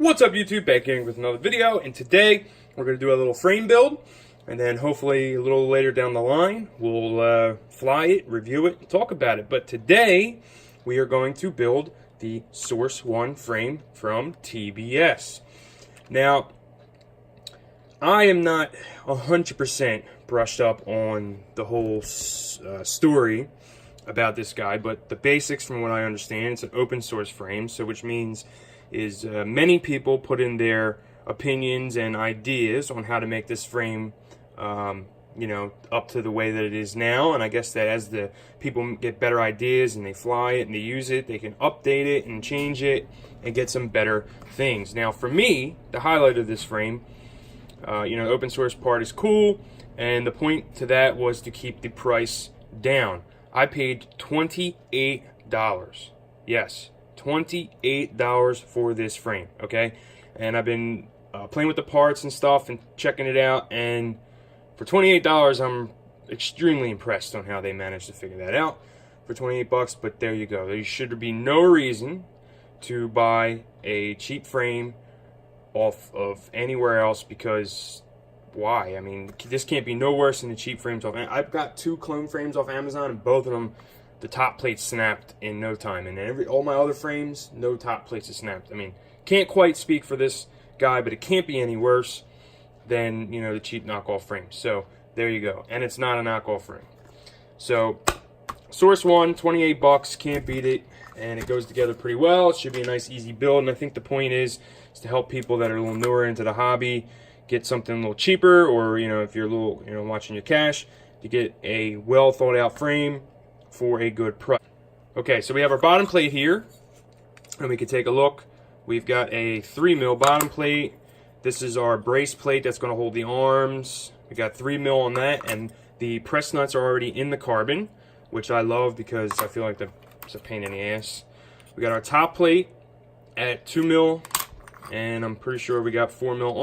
What's up, YouTube? Back again with another video, and today we're going to do a little frame build, and then hopefully a little later down the line we'll fly it, review it, and talk about it. But today we are going to build the Source One frame from TBS. Now, I am not 100% brushed up on the whole story about this guy, but the basics from what I understand, it's an open source frame, so which means is many people put in their opinions and ideas on how to make this frame you know, up to the way that it is now. And I guess that as the people get better ideas and they fly it and they use it, they can update it and change it and get some better things. Now for me, the highlight of this frame, you know, the open source part is cool, and the point to that was to keep the price down. I paid $28. Yes, $28 for this frame, okay? And I've been playing with the parts and stuff and checking it out, and for $28 I'm extremely impressed on how they managed to figure that out for 28 bucks. But there you go. There should be no reason to buy a cheap frame off of anywhere else, because why? I mean, this can't be no worse than the cheap frames off. I've got 2 clone frames off Amazon, and both of them, the top plate snapped in no time, and all my other frames, no top plates are snapped. I mean, can't quite speak for this guy, but it can't be any worse than, you know, the cheap knockoff frames. So there you go, and it's not a knockoff frame. So Source One, 28 bucks, can't beat it, and it goes together pretty well. It should be a nice, easy build, and I think the point is to help people that are a little newer into the hobby get something a little cheaper, or, you know, if you're a little, you know, watching your cash, to get a well thought out frame for a good price. Okay, so we have our bottom plate here, and we can take a look. We've got a 3mm bottom plate. This is our brace plate that's going to hold the arms. We got 3mm on that, and the press nuts are already in the carbon, which I love because I feel like it's a pain in the ass. We got our top plate at 2mm, and I'm pretty sure we got 4mm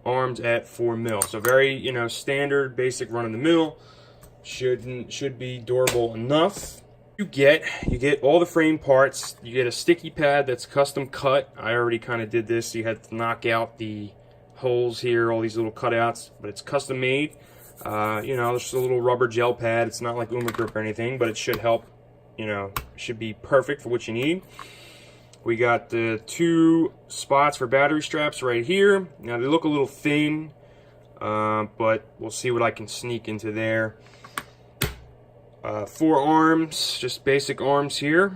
arms at 4mm. So very, you know, standard, basic, run-of-the-mill. Should be durable enough. You get all the frame parts. You get a sticky pad that's custom cut. I already kind of did this. You had to knock out the holes here, all these little cutouts, but it's custom made. You know, it's just a little rubber gel pad. It's not like Uma Grip or anything, but it should help. You know, should be perfect for what you need. We got the 2 spots for battery straps right here. Now they look a little thin, but we'll see what I can sneak into there. 4 arms, just basic arms here.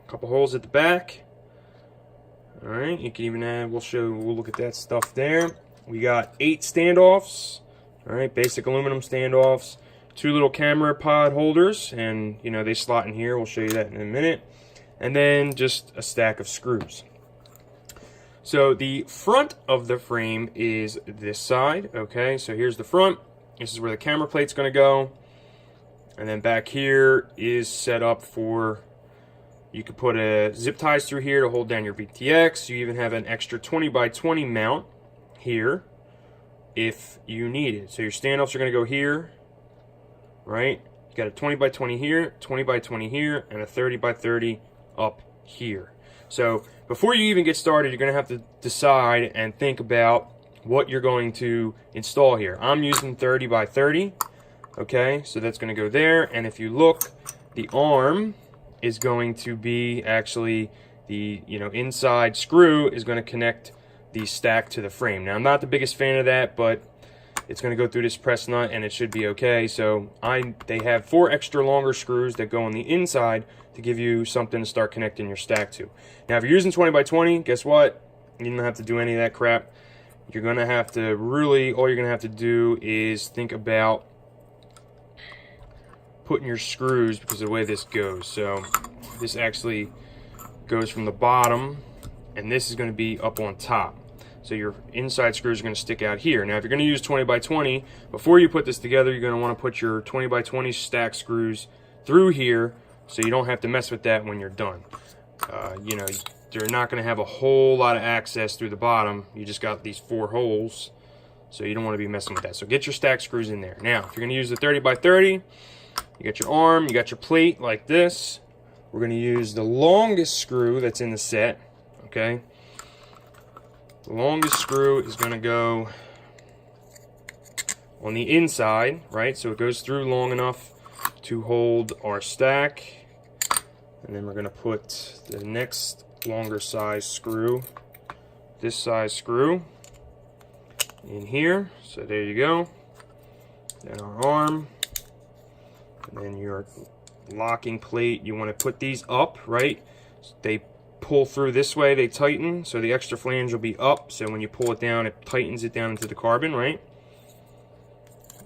A couple holes at the back. All right, you can even add. We'll look at that stuff there. We got 8 standoffs. All right, basic aluminum standoffs. 2 little camera pod holders, and you know they slot in here. We'll show you that in a minute. And then just a stack of screws. So the front of the frame is this side. Okay, so here's the front. This is where the camera plate's going to go. And then back here is set up for, you could put a zip ties through here to hold down your VTX. You even have an extra 20x20 mount here if you need it. So your standoffs are going to go here, right? You got a 20x20 here, 20x20 here, and a 30x30 up here. So before you even get started, you're going to have to decide and think about what you're going to install here. I'm using 30x30. Okay, so that's going to go there, and if you look, the arm is going to be actually the, you know, inside screw is going to connect the stack to the frame. Now I'm not the biggest fan of that, but it's going to go through this press nut and it should be okay. So they have 4 extra longer screws that go on the inside to give you something to start connecting your stack to. Now if you're using 20x20, guess what? You don't have to do any of that crap. You're going to have to really, all you're going to have to do is think about putting your screws, because of the way this goes. So this actually goes from the bottom, and this is going to be up on top. So your inside screws are going to stick out here. Now if you're going to use 20x20, before you put this together, you're going to want to put your 20x20 stack screws through here, so you don't have to mess with that when you're done. You know, you're not going to have a whole lot of access through the bottom. You just got these 4 holes, so you don't want to be messing with that. So get your stack screws in there. Now if you're going to use the 30x30, you got your arm, you got your plate like this. We're going to use the longest screw that's in the set, okay? The longest screw is going to go on the inside, right? So it goes through long enough to hold our stack. And then we're going to put the next longer size screw, this size screw, in here. So there you go. Then our arm. And then your locking plate. You want to put these up, right? They pull through this way, they tighten, so the extra flange will be up. So when you pull it down, it tightens it down into the carbon, right?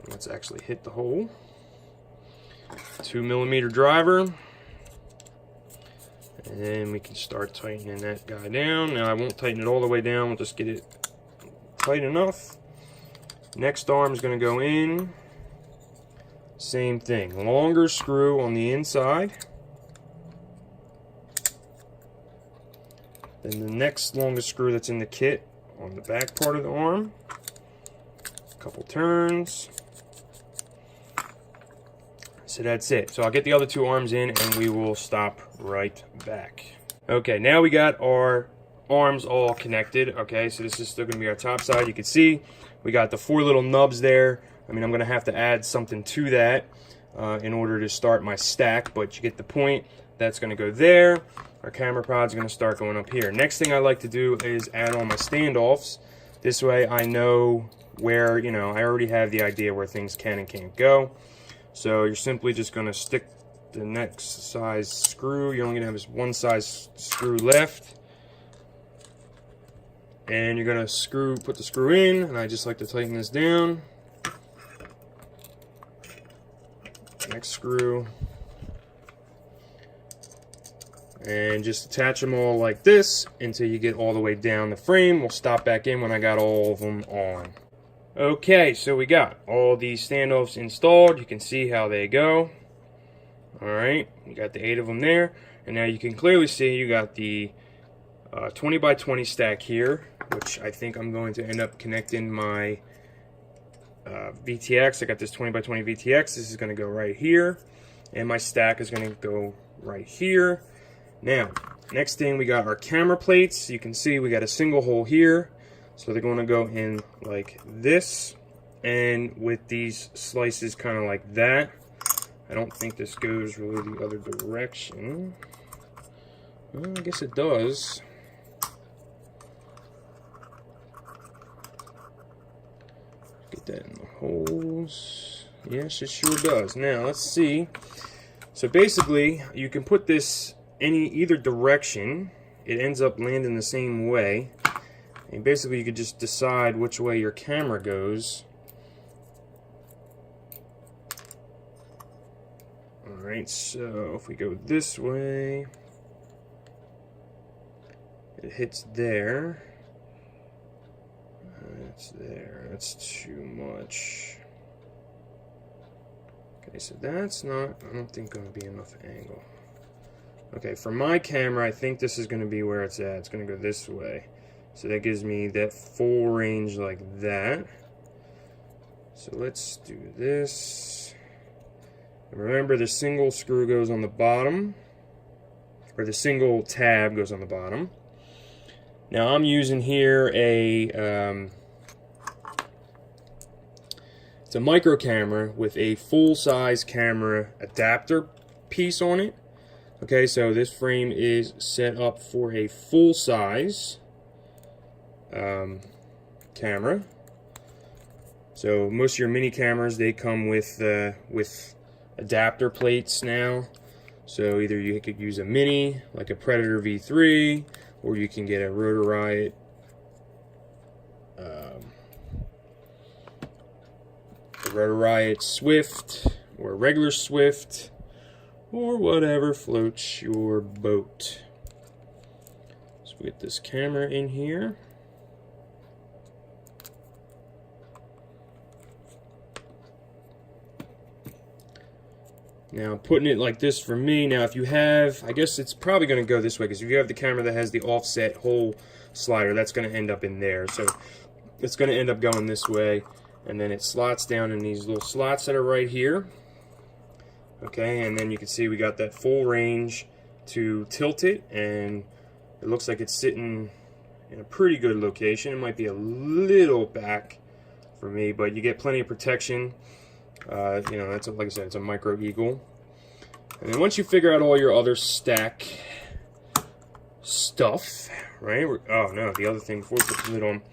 Let's actually hit the hole. 2mm driver. And then we can start tightening that guy down. Now I won't tighten it all the way down, we'll just get it tight enough. Next arm is going to go in. Same thing. Longer screw on the inside. Then the next longest screw that's in the kit on the back part of the arm. A couple turns. So that's it. So I'll get the other two arms in and we will stop right back. Okay, now we got our arms all connected. Okay, so this is still going to be our top side. You can see we got the 4 little nubs there. I mean, I'm going to have to add something to that in order to start my stack, but you get the point. That's going to go there. Our camera pod's going to start going up here. Next thing I like to do is add on my standoffs. This way I know where, you know, I already have the idea where things can and can't go. So you're simply just going to stick the next size screw. You're only going to have this one size screw left. And you're going to put the screw in, and I just like to tighten this down. Next screw. And just attach them all like this until you get all the way down the frame. We'll stop back in when I got all of them on. Okay, so we got all these standoffs installed. You can see how they go. Alright, you got the 8 of them there. And now you can clearly see you got the 20 by 20 stack here, which I think I'm going to end up connecting my VTX. I got this 20 by 20 VTX. This is going to go right here. And my stack is going to go right here. Now, next thing, we got our camera plates. You can see we got a single hole here. So they're going to go in like this, and with these slices kind of like that. I don't think this goes really the other direction. Well, I guess it does. Get that in the holes. Yes, it sure does. Now, let's see. So basically, you can put this either direction. It ends up landing the same way. And basically you could just decide which way your camera goes. Alright, so if we go this way, it hits there. It's there. That's too much. Okay, so that's not, I don't think, going to be enough angle. Okay, for my camera, I think this is going to be where it's at. It's going to go this way. So that gives me that full range like that. So let's do this. And remember, the single screw goes on the bottom, or the single tab goes on the bottom. Now I'm using here it's a micro camera with a full-size camera adapter piece on it. Okay, so this frame is set up for a full-size camera. So most of your mini cameras, they come with adapter plates now. So either you could use a mini like a Predator V3, or you can get a Rotor Riot Swift, or a regular Swift, or whatever floats your boat. So we get this camera in here. Now, putting it like this for me, now if you have, I guess it's probably going to go this way, because if you have the camera that has the offset hole slider, that's going to end up in there. So it's going to end up going this way, and then it slots down in these little slots that are right here. Okay, and then you can see we got that full range to tilt it, and it looks like it's sitting in a pretty good location. It might be a little back for me, but you get plenty of protection. You know, that's like I said, it's a micro eagle. And then once you figure out all your other stack stuff, right? Oh no, the other thing before we put the lid on,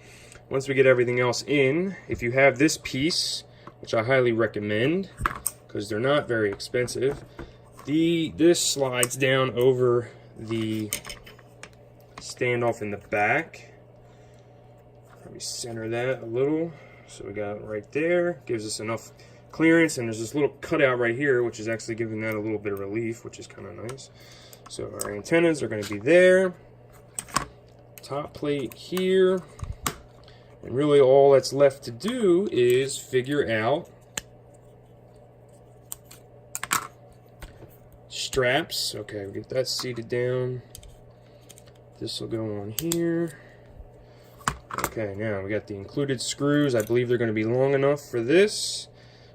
once we get everything else in, if you have this piece, which I highly recommend because they're not very expensive, this slides down over the standoff in the back. Let me center that a little. So we got it right there, gives us enough clearance, and there's this little cutout right here, which is actually giving that a little bit of relief, which is kind of nice. So our antennas are going to be there, top plate here, and really all that's left to do is figure out straps. Okay, we get that seated down. This will go on here. Okay, now we got the included screws. I believe they're going to be long enough for this.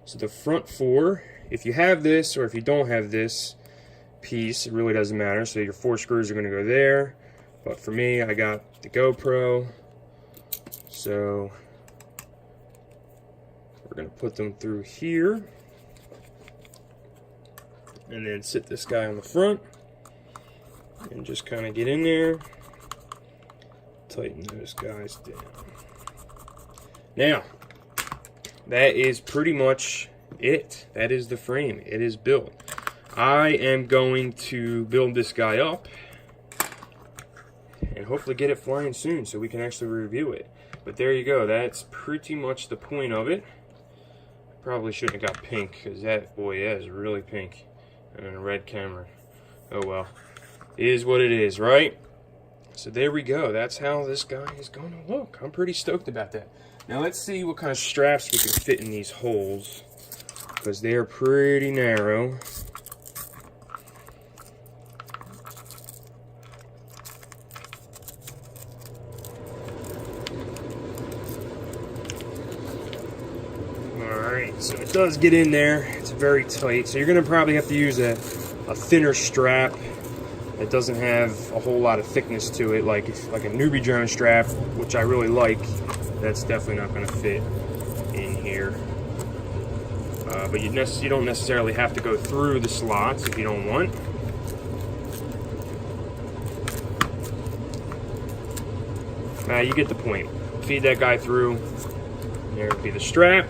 So the front four, if you have this or if you don't have this piece, it really doesn't matter. So your 4 screws are going to go there. But for me, I got the GoPro. So we're going to put them through here. And then sit this guy on the front. And just kind of get in there. Tighten those guys down. Now, that is pretty much it. That is the frame. It is built. I am going to build this guy up and hopefully get it flying soon so we can actually review it. But there you go. That's pretty much the point of it. Probably shouldn't have got pink because that, boy, that is really pink. And then a red camera. Oh well. It is what it is, right? So there we go. That's how this guy is going to look. I'm pretty stoked about that. Now let's see what kind of straps we can fit in these holes, because they are pretty narrow. Alright, so it does get in there. It's very tight. So you're going to probably have to use a thinner strap that doesn't have a whole lot of thickness to it, like a newbie drone strap, which I really like. That's definitely not going to fit in here. But you don't necessarily have to go through the slots if you don't want. You get the point. Feed that guy through. There would be the strap.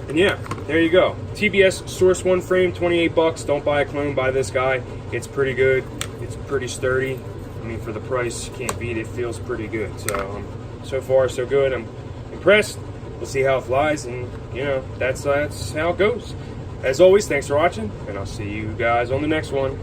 And yeah, there you go. TBS Source One frame, 28 bucks. Don't buy a clone, buy this guy. It's pretty good. It's pretty sturdy. I mean, for the price, you can't beat it. Feels pretty good. So, so far, so good. I'm impressed. We'll see how it flies, and you know, that's how it goes. As always, thanks for watching, and I'll see you guys on the next one.